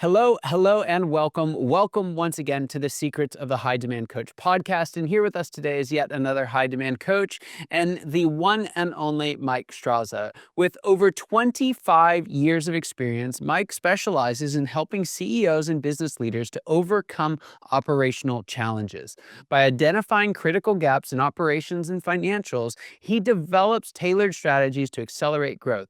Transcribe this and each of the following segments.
Hello, and welcome. Welcome once again to the Secrets of the High Demand Coach podcast. And here with us today is yet another high demand coach and the one and only Mike Straza. With over 25 years of experience, Mike specializes in helping CEOs and business leaders to overcome operational challenges. By identifying critical gaps in operations and financials, he develops tailored strategies to accelerate growth.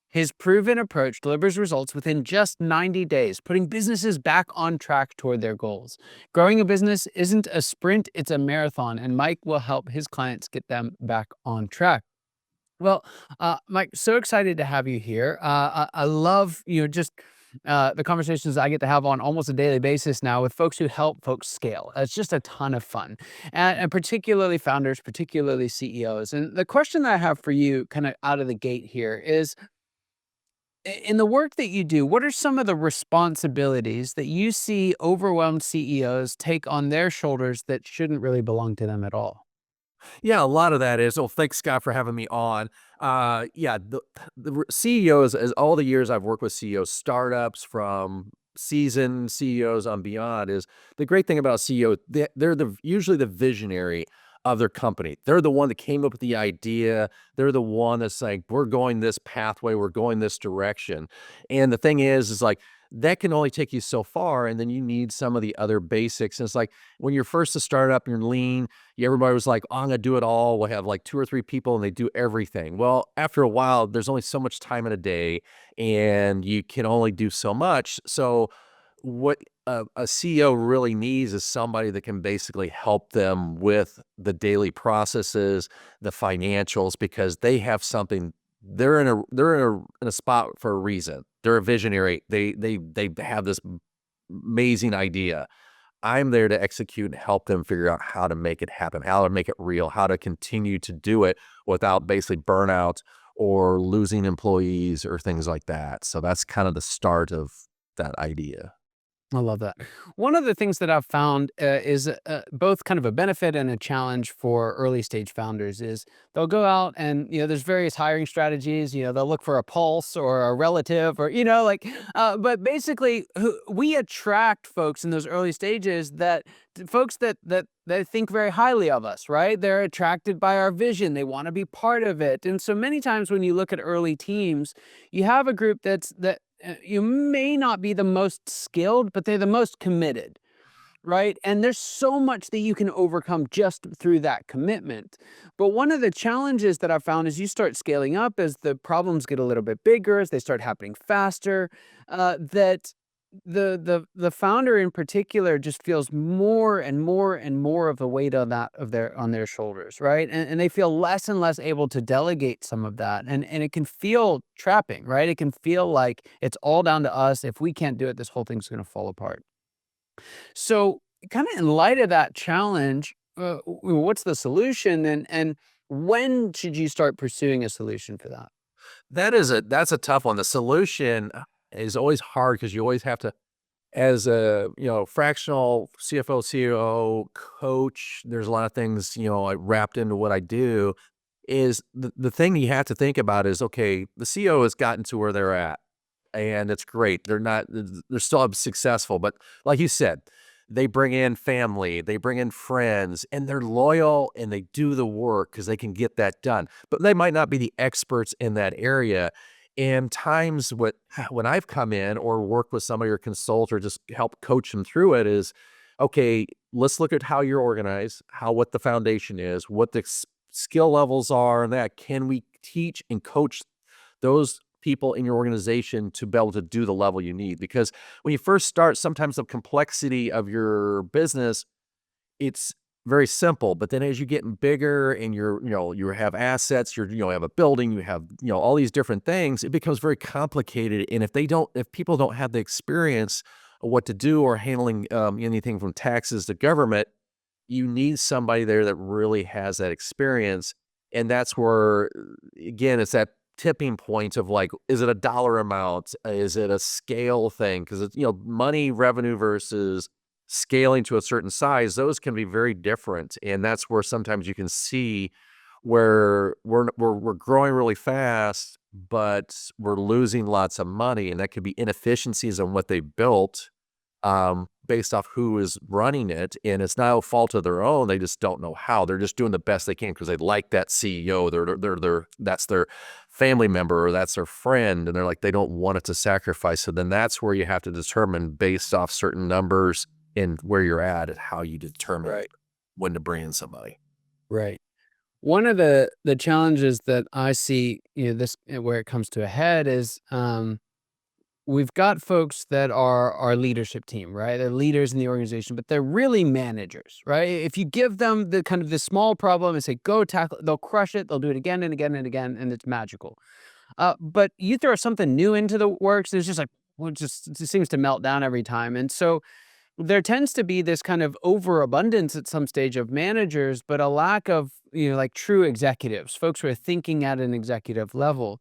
His proven approach delivers results within just 90 days, putting businesses back on track toward their goals. Growing a business isn't a sprint, it's a marathon, and Mike will help his clients get them back on track. Well, Mike, so excited to have you here. I love, just the conversations I get to have on almost a daily basis now with folks who help folks scale. It's just a ton of fun, and particularly founders, particularly CEOs. And the question that I have for you, kind of out of the gate here, is in the work that you do, what are some of the responsibilities that you see overwhelmed CEOs take on their shoulders that shouldn't really belong to them at all? Yeah, a lot of that is thanks, Scott, for having me on. Yeah, the CEOs, as all the years I've worked with CEOs, startups from seasoned CEOs on beyond, is the great thing about CEO, they're usually the visionary of their company. They're the one that came up with the idea. They're the one that's like, we're going this pathway, we're going this direction. And the thing is like that can only take you so far, and then you need some of the other basics. And it's like when you're first a startup, you're lean, everybody was like, "Oh, I'm gonna do it all." We'll have like 2 or 3 people and they do everything. Well, after a while, there's only so much time in a day and you can only do so much. So what a CEO really needs is somebody that can basically help them with the daily processes, the financials, because they have something. They're in a spot for a reason. They're a visionary. They have this amazing idea. I'm there to execute and help them figure out how to make it happen, how to make it real, how to continue to do it without basically burnout or losing employees or things like that. So that's kind of the start of that idea. I love that. One of the things that I've found is both kind of a benefit and a challenge for early stage founders is they'll go out and, there's various hiring strategies. They'll look for a pulse or a relative or, but basically we attract folks in those early stages folks that they think very highly of us, right? They're attracted by our vision. They want to be part of it. And so many times when you look at early teams, you have a group that you may not be the most skilled, but they're the most committed, right? And there's so much that you can overcome just through that commitment. But one of the challenges that I found is you start scaling up as the problems get a little bit bigger, as they start happening faster, that the founder in particular just feels more and more and more of the weight of that on their shoulders, right? And they feel less and less able to delegate some of that. And it can feel trapping, right? It can feel like it's all down to us. If we can't do it, this whole thing's gonna fall apart. So, kind of in light of that challenge, what's the solution, and when should you start pursuing a solution for that? That's a tough one. The solution is always hard because you always have to, as a fractional CFO, COO coach. There's a lot of things like wrapped into what I do. Is the thing you have to think about is, okay, the CEO has gotten to where they're at, and it's great. They're still successful, but like you said, they bring in family, they bring in friends, and they're loyal and they do the work because they can get that done. But they might not be the experts in that area. And times when I've come in or worked with somebody or consult or just help coach them through it is, okay, let's look at how you're organized, what the foundation is, what the skill levels are, and that can we teach and coach those people in your organization to be able to do the level you need. Because when you first start, sometimes the complexity of your business, it's very simple. But then as you're getting bigger and you have assets, you have a building, you have, all these different things, it becomes very complicated. And if people don't have the experience of what to do or handling anything from taxes to government, you need somebody there that really has that experience. And that's where, again, it's that tipping point of like, is it a dollar amount? Is it a scale thing? Because it's, money revenue versus scaling to a certain size, those can be very different. And that's where sometimes you can see where we're growing really fast, but we're losing lots of money, and that could be inefficiencies on what they built, based off who is running it, and it's not a fault of their own. They just don't know how. They're just doing the best they can because they like that CEO. They're that's their family member or that's their friend, and they're like they don't want it to sacrifice. So then that's where you have to determine based off certain numbers and where you're at and how you determine Right. when to bring in somebody. Right. One of the challenges that I see, this where it comes to a head is, we've got folks that are our leadership team, right? They're leaders in the organization, but they're really managers, right? If you give them the kind of this small problem and say, go tackle it, they'll crush it. They'll do it again and again and again, and it's magical. But you throw something new into the works, and it's just like, well, it just seems to melt down every time. And so there tends to be this kind of overabundance at some stage of managers, but a lack of, like true executives, folks who are thinking at an executive level.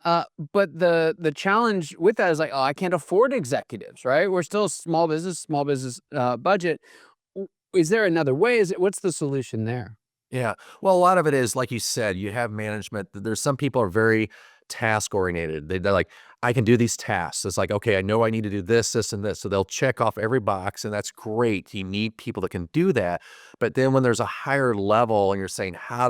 But the challenge with that is like, oh, I can't afford executives, right? We're still small business budget. Is there another way? What's the solution there? Yeah. Well, a lot of it is, like you said, you have management. There's some people are very task oriented. They're like, I can do these tasks. It's like, okay, I know I need to do this, this, and this. So they'll check off every box, and that's great. You need people that can do that. But then when there's a higher level and you're saying, how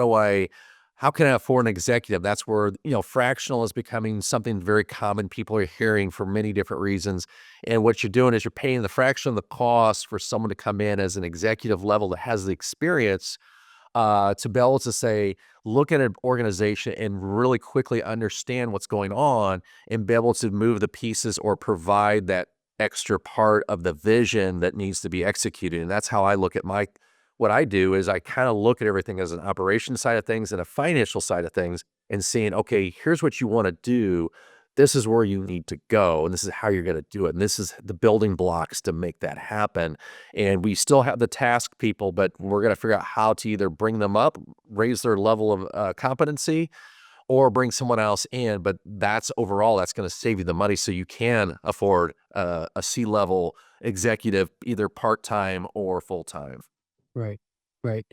can I afford an executive? That's where, fractional is becoming something very common. People are hearing for many different reasons. And what you're doing is you're paying the fraction of the cost for someone to come in as an executive level that has the experience, to be able to say, look at an organization and really quickly understand what's going on and be able to move the pieces or provide that extra part of the vision that needs to be executed. And that's how I look at what I do is I kind of look at everything as an operation side of things and a financial side of things and seeing, okay, here's what you want to do. This is where you need to go, and this is how you're going to do it. And this is the building blocks to make that happen. And we still have the task people, but we're going to figure out how to either bring them up, raise their level of competency, or bring someone else in. But that's overall, that's going to save you the money so you can afford a C-level executive, either part-time or full-time. Right. Right.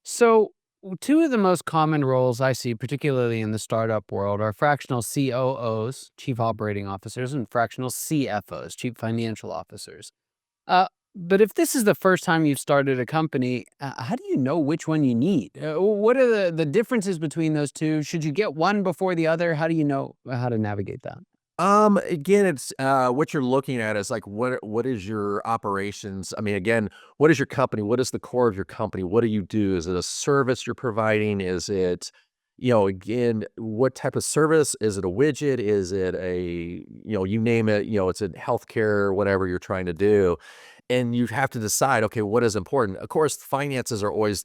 So, two of the most common roles I see, particularly in the startup world, are fractional COOs, chief operating officers, and fractional CFOs, chief financial officers. But if this is the first time you've started a company, how do you know which one you need? What are the differences between those two? Should you get one before the other? How do you know how to navigate that? Again, it's what you're looking at is like what is your operations? I mean, again, what is your company? What is the core of your company? What do you do? Is it a service you're providing? Is it, again, what type of service? Is it a widget? Is it you name it, it's in healthcare, whatever you're trying to do. And you have to decide, okay, what is important? Of course, finances are always,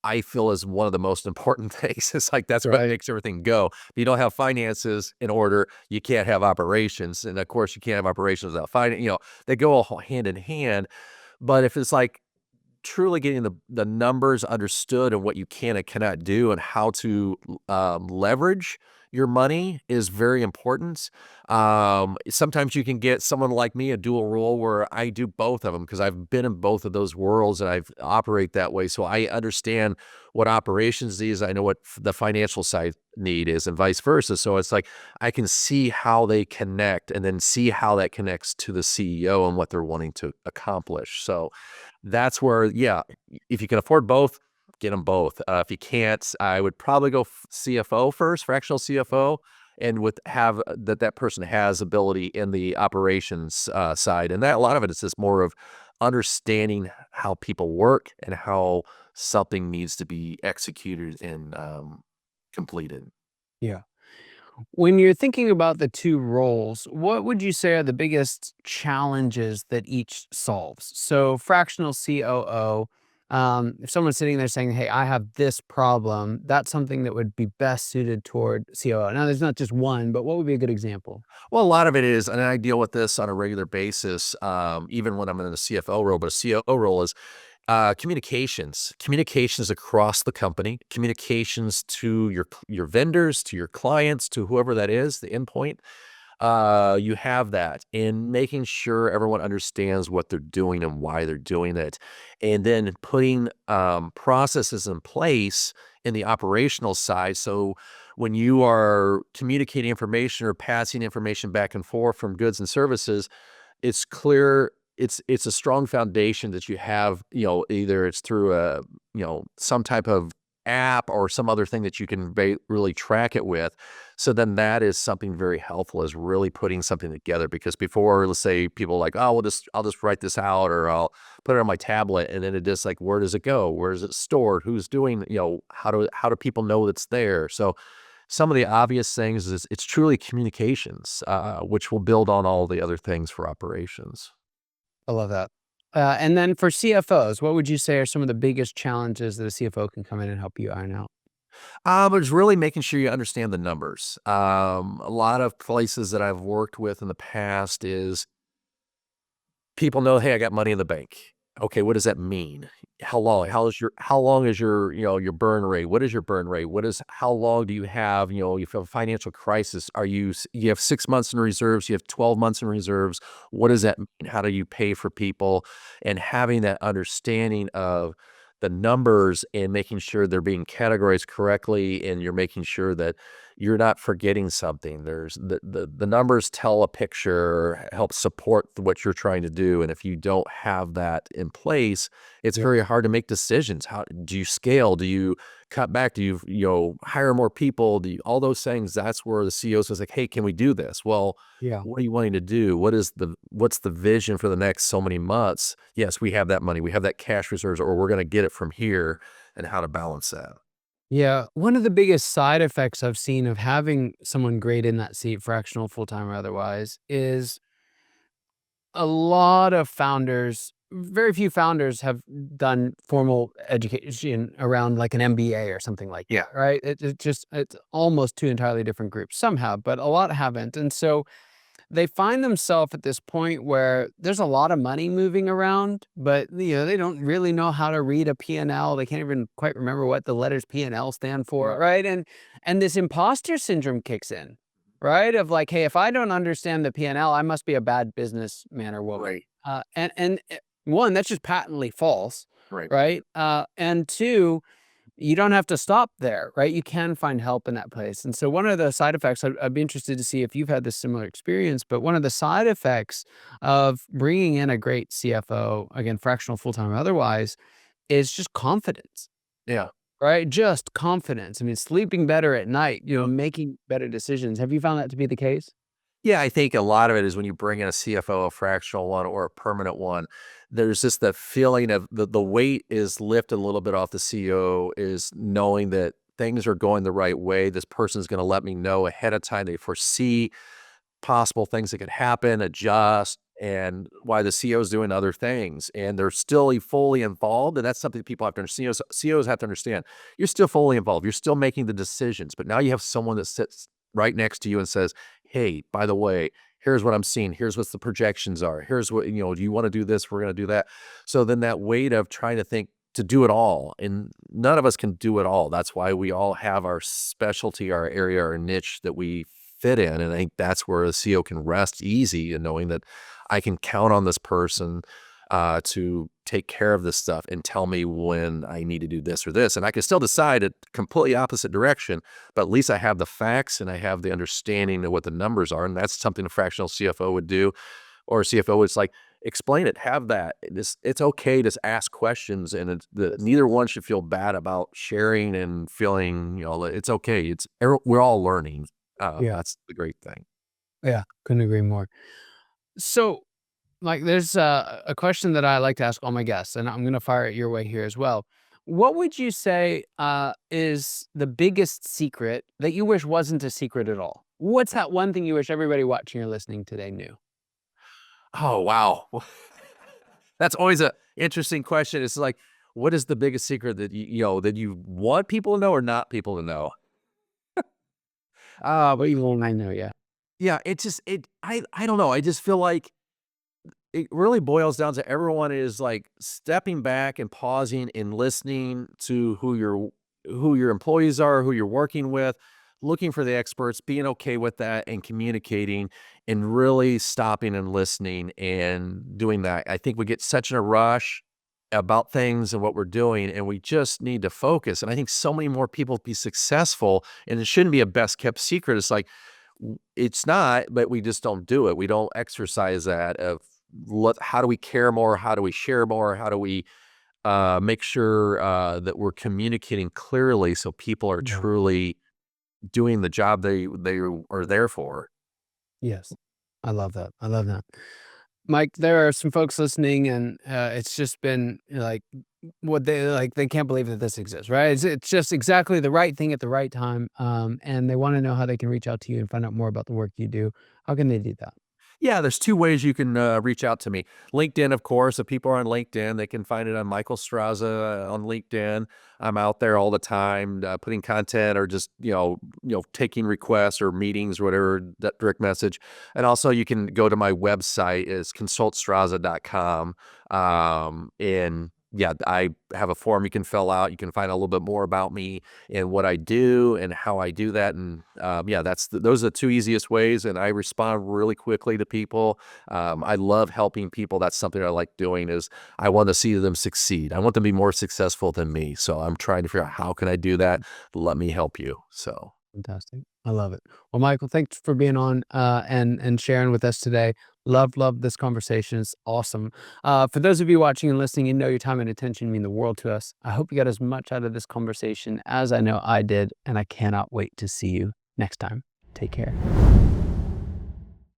I feel, is one of the most important things. It's like that's what Right. makes everything go. If you don't have finances in order, you can't have operations, and of course, you can't have operations without finance. They go all hand in hand. But if it's like truly getting the numbers understood and what you can and cannot do and how to leverage your money is very important. Sometimes you can get someone like me, a dual role where I do both of them because I've been in both of those worlds and I've operate that way. So I understand what operations is. I know what the financial side need is and vice versa. So it's like I can see how they connect and then see how that connects to the CEO and what they're wanting to accomplish. So that's where, yeah, if you can afford both, get them both. If you can't, I would probably go CFO first, fractional CFO, and with have that person has ability in the operations side, and that a lot of it is just more of understanding how people work and how something needs to be executed and completed. Yeah. When you're thinking about the two roles, what would you say are the biggest challenges that each solves? So, fractional COO, if someone's sitting there saying, "Hey, I have this problem," that's something that would be best suited toward COO. Now, there's not just one, but what would be a good example? Well, a lot of it is, and I deal with this on a regular basis, even when I'm in a CFO role, but a COO role is communications across the company, communications to your vendors, to your clients, to whoever that is, the endpoint. You have that in making sure everyone understands what they're doing and why they're doing it, and then putting processes in place in the operational side. So when you are communicating information or passing information back and forth from goods and services, it's clear it's a strong foundation that you have, either it's through some type of app or some other thing that you can really track it with. So then that is something very helpful, is really putting something together, because before, let's say people are like, oh, I'll just write this out, or I'll put it on my tablet, and then it just like, where does it go? Where is it stored? Who's doing, how do people know it's there? So some of the obvious things is it's truly communications, which will build on all the other things for operations. I love that. And then for CFOs, what would you say are some of the biggest challenges that a CFO can come in and help you iron out? It's really making sure you understand the numbers. A lot of places that I've worked with in the past is people know, "Hey, I got money in the bank." Okay, what does that mean? How long? How long is your burn rate? What is your burn rate? How long do you have, if you have a financial crisis, you have 6 months in reserves, you have 12 months in reserves. What does that mean? How do you pay for people? And having that understanding of the numbers and making sure they're being categorized correctly, and you're making sure that you're not forgetting something. There's the numbers tell a picture, help support what you're trying to do, and if you don't have that in place, it's Yep. very hard to make decisions. How do you scale? Do you cut back? Do you hire more people? All those things? That's where the CEOs was like, hey, can we do this? Well, Yeah. what are you wanting to do? What's the vision for the next so many months? Yes, we have that money, we have that cash reserves, or we're going to get it from here, and how to balance that. Yeah. One of the biggest side effects I've seen of having someone great in that seat, fractional, full time, or otherwise, is a lot of founders, very few founders have done formal education around like an MBA or something like Yeah. that, right? It's almost two entirely different groups. Some have, but a lot haven't. And so they find themselves at this point where there's a lot of money moving around, but they don't really know how to read a P&L. They can't even quite remember what the letters P&L stand for, Right. right? And this imposter syndrome kicks in, right? Of like, hey, if I don't understand the P&L, I must be a bad businessman or woman. Right. One, that's just patently false, Right. right? And two, you don't have to stop there, right? You can find help in that place. And so one of the side effects, I'd be interested to see if you've had this similar experience, but one of the side effects of bringing in a great CFO, again, fractional, full-time, or otherwise, is just confidence, Yeah. right? Just confidence. I mean, sleeping better at night, making better decisions. Have you found that to be the case? Yeah, I think a lot of it is when you bring in a CFO, a fractional one or a permanent one, there's just that feeling of the weight is lifted a little bit off the CEO, is knowing that things are going the right way. This person is going to let me know ahead of time. They foresee possible things that could happen, adjust, and why the CEO is doing other things. And they're still fully involved. And that's something that people have to understand. CEOs have to understand. You're still fully involved. You're still making the decisions. But now you have someone that sits right next to you and says, hey, by the way, here's what I'm seeing. Here's what the projections are. Here's what, do you want to do this? We're going to do that. So then that weight of trying to think to do it all, and none of us can do it all. That's why we all have our specialty, our area, our niche that we fit in. And I think that's where the CEO can rest easy in knowing that I can count on this person to take care of this stuff and tell me when I need to do this or this. And I can still decide a completely opposite direction, but at least I have the facts and I have the understanding of what the numbers are. And that's something a fractional CFO would do, or a CFO is like, explain it, have that. It's okay to ask questions, and neither one should feel bad about sharing and feeling, it's okay. We're all learning. Yeah. That's the great thing. Yeah. Couldn't agree more. So, like, there's a question that I like to ask all my guests, and I'm going to fire it your way here as well. What would you say is the biggest secret that you wish wasn't a secret at all? What's that one thing you wish everybody watching or listening today knew? Oh, wow. That's always a interesting question. It's like, what is the biggest secret that that you want people to know or not people to know? But even when I know, yeah. Yeah, it just I don't know. I just feel like it really boils down to everyone is like stepping back and pausing and listening to who your employees are, who you're working with, looking for the experts, being okay with that and communicating, and really stopping and listening and doing that. I think we get such in a rush about things and what we're doing, and we just need to focus. And I think so many more people be successful, and it shouldn't be a best kept secret. It's like it's not, but we just don't do it. We don't exercise that of how do we care more? How do we share more? How do we make sure that we're communicating clearly so people are Yeah. truly doing the job they are there for. Yes. I love that. I love that. Mike, there are some folks listening, and it's just been like what they like. They can't believe that this exists, right? It's just exactly the right thing at the right time, and they want to know how they can reach out to you and find out more about the work you do. How can they do that? Yeah, there's 2 ways you can, reach out to me. LinkedIn, of course, if people are on LinkedIn, they can find it on Michael Straza on LinkedIn. I'm out there all the time, putting content or just, taking requests or meetings or whatever, that direct message. And also you can go to my website is consultstraza.com. And yeah, I have a form you can fill out. You can find a little bit more about me and what I do and how I do that. And yeah, those are the 2 easiest ways. And I respond really quickly to people. I love helping people. That's something I like doing is I want to see them succeed. I want them to be more successful than me. So I'm trying to figure out how can I do that? Let me help you. So Fantastic. I love it. Well, Michael, thanks for being on and sharing with us today. Love this conversation. It's awesome. For those of you watching and listening, you know your time and attention mean the world to us. I hope you got as much out of this conversation as I know I did, and I cannot wait to see you next time. Take care.